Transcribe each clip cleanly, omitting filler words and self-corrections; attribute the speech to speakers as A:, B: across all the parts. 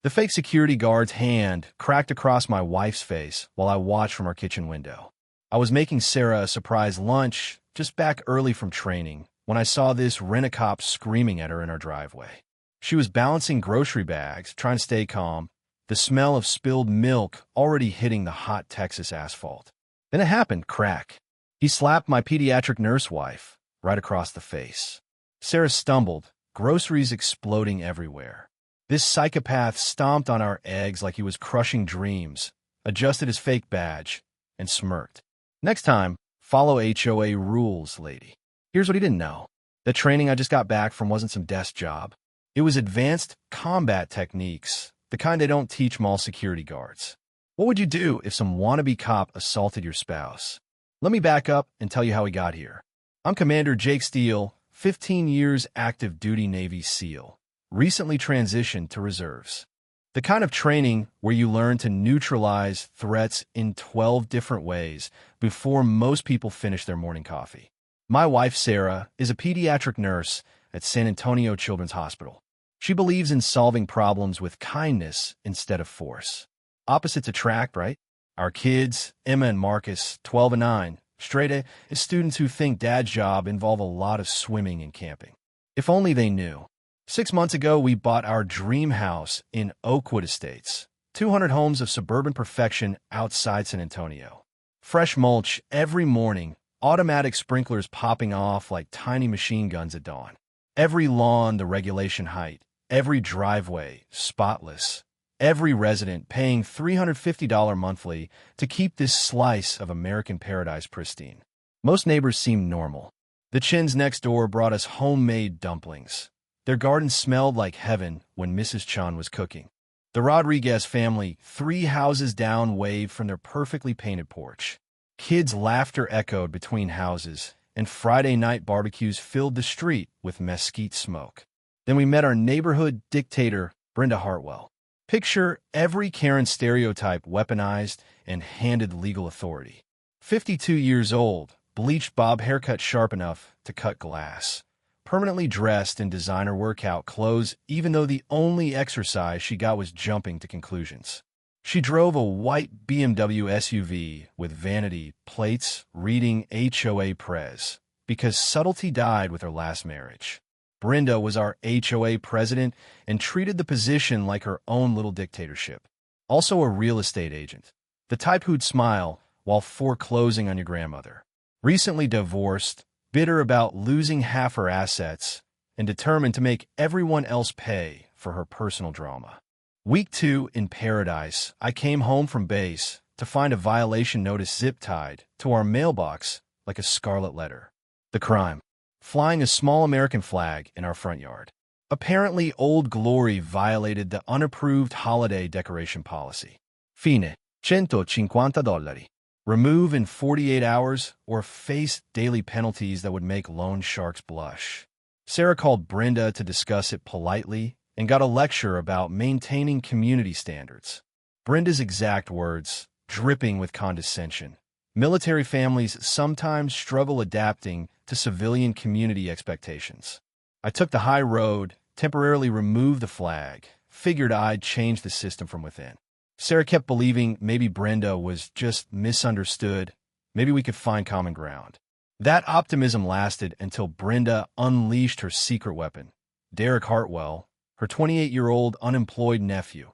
A: The fake security guard's hand cracked across my wife's face while I watched from our kitchen window. I was making Sarah a surprise lunch just back early from training when I saw this rent-a-cop screaming at her in our driveway. She was balancing grocery bags, trying to stay calm, the smell of spilled milk already hitting the hot Texas asphalt. Then it happened, crack. He slapped my pediatric nurse wife right across the face. Sarah stumbled, groceries exploding everywhere. This psychopath stomped on our eggs like he was crushing dreams, adjusted his fake badge, and smirked. Next time, follow HOA rules, lady. Here's what he didn't know. The training I just got back from wasn't some desk job. It was advanced combat techniques, the kind they don't teach mall security guards. What would you do if some wannabe cop assaulted your spouse? Let me back up and tell you how we got here. I'm Commander Jake Steele, 15 years active duty Navy SEAL, recently transitioned to reserves. The kind of training where you learn to neutralize threats in 12 different ways before most people finish their morning coffee. My wife, Sarah, is a pediatric nurse at San Antonio Children's Hospital. She believes in solving problems with kindness instead of force. Opposites attract, right? Our kids, Emma and Marcus, 12 and 9, straight A, is students who think dad's job involve a lot of swimming and camping. If only they knew. 6 months ago, we bought our dream house in Oakwood Estates, 200 homes of suburban perfection outside San Antonio. Fresh mulch every morning, automatic sprinklers popping off like tiny machine guns at dawn. Every lawn the regulation height, every driveway spotless, every resident paying $350 monthly to keep this slice of American paradise pristine. Most neighbors seemed normal. The Chins next door brought us homemade dumplings. Their garden smelled like heaven when Mrs. Chan was cooking. The Rodriguez family, 3 houses down, waved from their perfectly painted porch. Kids' laughter echoed between houses, and Friday night barbecues filled the street with mesquite smoke. Then we met our neighborhood dictator, Brenda Hartwell. Picture every Karen stereotype weaponized and handed legal authority. 52 years old, bleached bob haircut sharp enough to cut glass. Permanently dressed in designer workout clothes, even though the only exercise she got was jumping to conclusions. She drove a white BMW SUV with vanity plates reading HOA Prez, because subtlety died with her last marriage. Brenda was our HOA president and treated the position like her own little dictatorship. Also a real estate agent, the type who'd smile while foreclosing on your grandmother. Recently divorced, bitter about losing half her assets, and determined to make everyone else pay for her personal drama. Week 2 in paradise, I came home from base to find a violation notice zip-tied to our mailbox like a scarlet letter. The crime: flying a small American flag in our front yard. Apparently, Old Glory violated the unapproved holiday decoration policy. Fine, $150. Remove in 48 hours or face daily penalties that would make loan sharks blush. Sarah called Brenda to discuss it politely and got a lecture about maintaining community standards. Brenda's exact words, dripping with condescension. Military families sometimes struggle adapting to civilian community expectations. I took the high road, temporarily removed the flag, figured I'd change the system from within. Sarah kept believing maybe Brenda was just misunderstood. Maybe we could find common ground. That optimism lasted until Brenda unleashed her secret weapon. Derek Hartwell, her 28-year-old unemployed nephew,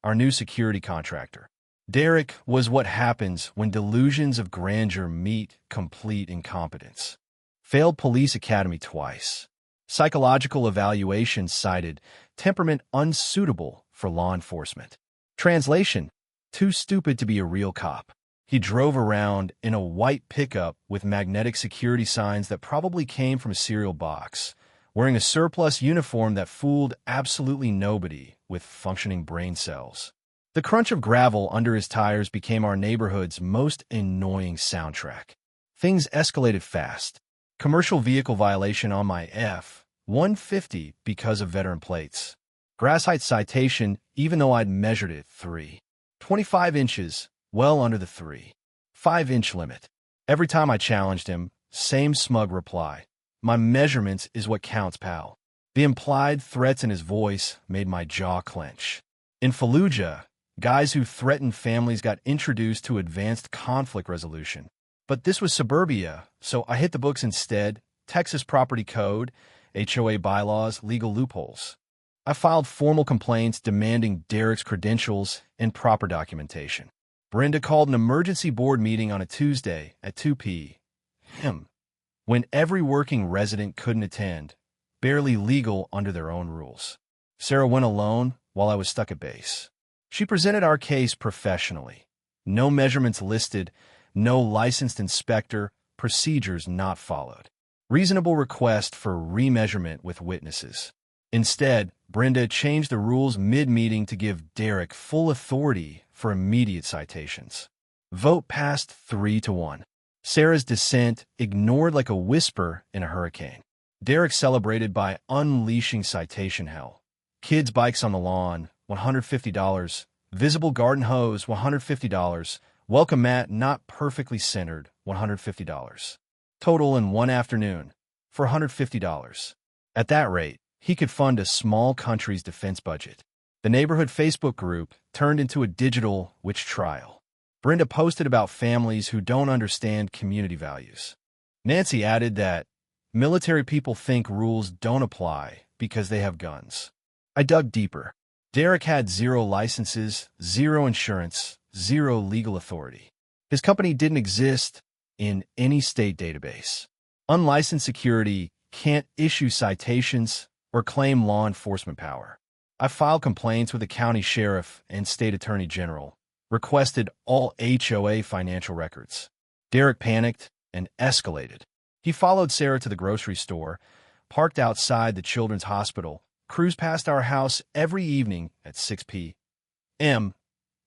A: our new security contractor. Derek was what happens when delusions of grandeur meet complete incompetence. Failed police academy twice. Psychological evaluation cited temperament unsuitable for law enforcement. Translation: too stupid to be a real cop. He drove around in a white pickup with magnetic security signs that probably came from a cereal box, wearing a surplus uniform that fooled absolutely nobody with functioning brain cells. The crunch of gravel under his tires became our neighborhood's most annoying soundtrack. Things escalated fast. Commercial vehicle violation on my F-150 because of veteran plates. Grass height citation, even though I'd measured it 25 inches, well under the 5-inch limit. Every time I challenged him, same smug reply: "My measurements is what counts, pal." The implied threats in his voice made my jaw clench. In Fallujah, guys who threatened families got introduced to advanced conflict resolution. But this was suburbia, so I hit the books instead. Texas property code, HOA bylaws, legal loopholes. I filed formal complaints demanding Derek's credentials and proper documentation. Brenda called an emergency board meeting on a Tuesday at 2 p.m. when every working resident couldn't attend, barely legal under their own rules. Sarah went alone while I was stuck at base. She presented our case professionally. No measurements listed, no licensed inspector, procedures not followed. Reasonable request for remeasurement with witnesses. Instead, Brenda changed the rules mid-meeting to give Derek full authority for immediate citations. Vote passed 3-1. Sarah's dissent ignored like a whisper in a hurricane. Derek celebrated by unleashing citation hell. Kids' bikes on the lawn, $150. Visible garden hose, $150. Welcome mat not perfectly centered, $150. Total in one afternoon, for $150. At that rate, he could fund a small country's defense budget. The neighborhood Facebook group turned into a digital witch trial. Brenda posted about families who don't understand community values. Nancy added that military people think rules don't apply because they have guns. I dug deeper. Derek had 0 licenses, 0 insurance, 0 legal authority. His company didn't exist in any state database. Unlicensed security can't issue citations or claim law enforcement power. I filed complaints with the county sheriff and state attorney general, requested all HOA financial records. Derek panicked and escalated. He followed Sarah to the grocery store, parked outside the children's hospital, cruised past our house every evening at 6 p.m.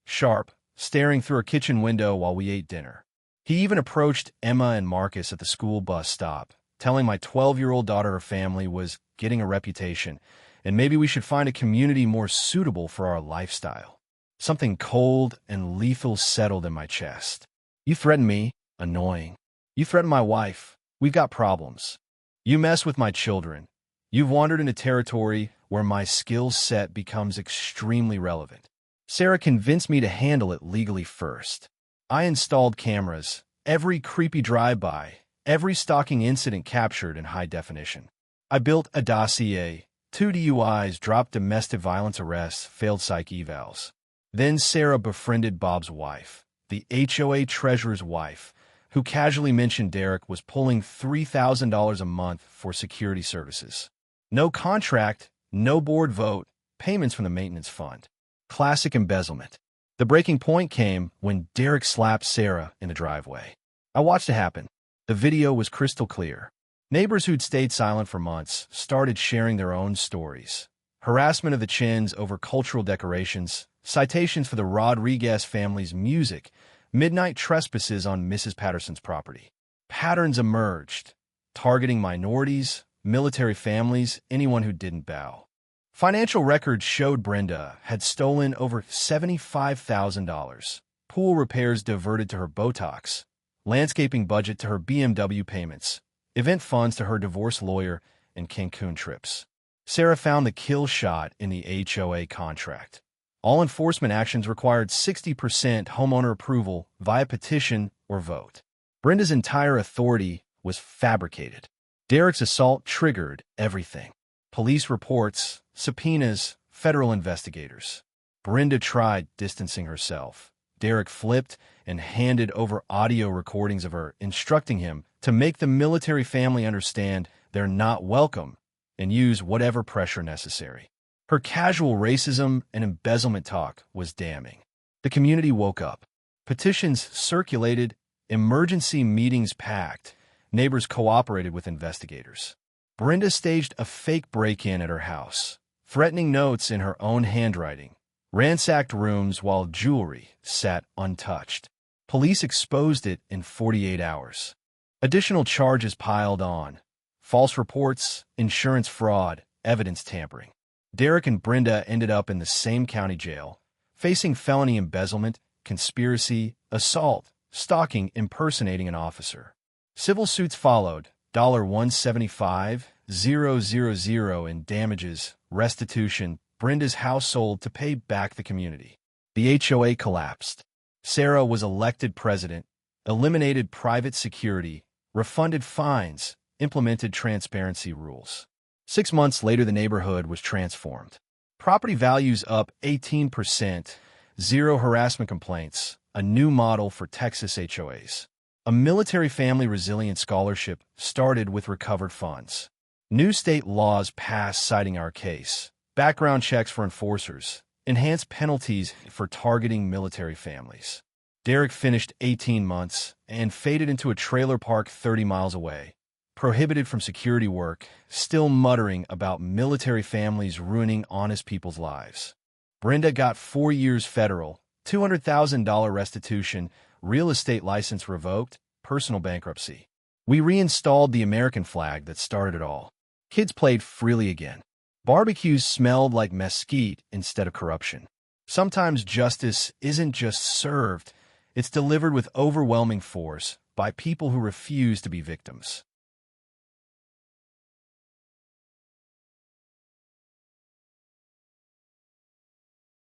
A: sharp, staring through her kitchen window while we ate dinner. He even approached Emma and Marcus at the school bus stop, telling my 12-year-old daughter her family was getting a reputation, and maybe we should find a community more suitable for our lifestyle. Something cold and lethal settled in my chest. You threaten me? Annoying. You threaten my wife? We've got problems. You mess with my children. You've wandered into territory where my skill set becomes extremely relevant. Sarah convinced me to handle it legally first. I installed cameras, every creepy drive-by, every stalking incident captured in high definition. I built a dossier, 2 DUIs, dropped domestic violence arrests, failed psych evals. Then Sarah befriended Bob's wife, the HOA treasurer's wife, who casually mentioned Derek was pulling $3,000 a month for security services. No contract, no board vote, payments from the maintenance fund. Classic embezzlement. The breaking point came when Derek slapped Sarah in the driveway. I watched it happen. The video was crystal clear. Neighbors who'd stayed silent for months started sharing their own stories. Harassment of the Chins over cultural decorations, citations for the Rodriguez family's music, midnight trespasses on Mrs. Patterson's property. Patterns emerged, targeting minorities, military families, anyone who didn't bow. Financial records showed Brenda had stolen over $75,000, pool repairs diverted to her Botox, landscaping budget to her BMW payments, event funds to her divorce lawyer, and Cancun trips. Sarah found the kill shot in the HOA contract. All enforcement actions required 60% homeowner approval via petition or vote. Brenda's entire authority was fabricated. Derek's assault triggered everything. Police reports, subpoenas, federal investigators. Brenda tried distancing herself. Derek flipped and handed over audio recordings of her, instructing him to make the military family understand they're not welcome and use whatever pressure necessary. Her casual racism and embezzlement talk was damning. The community woke up. Petitions circulated, emergency meetings packed, neighbors cooperated with investigators. Brenda staged a fake break-in at her house, threatening notes in her own handwriting, ransacked rooms while jewelry sat untouched. Police exposed it in 48 hours. Additional charges piled on: false reports, insurance fraud, evidence tampering. Derek and Brenda ended up in the same county jail, facing felony embezzlement, conspiracy, assault, stalking, impersonating an officer. Civil suits followed, $175,000 in damages, restitution, Brenda's house sold to pay back the community. The HOA collapsed. Sarah was elected president, eliminated private security, refunded fines, implemented transparency rules. 6 months later, the neighborhood was transformed. Property values up 18%, zero harassment complaints, a new model for Texas HOAs. A military family resilience scholarship started with recovered funds. New state laws passed citing our case. Background checks for enforcers. Enhanced penalties for targeting military families. Derek finished 18 months and faded into a trailer park 30 miles away. Prohibited from security work, still muttering about military families ruining honest people's lives. Brenda got 4 years federal, $200,000 restitution, real estate license revoked, personal bankruptcy. We reinstalled the American flag that started it all. Kids played freely again. Barbecues smelled like mesquite instead of corruption. Sometimes justice isn't just served, it's delivered with overwhelming force by people who refuse to be victims.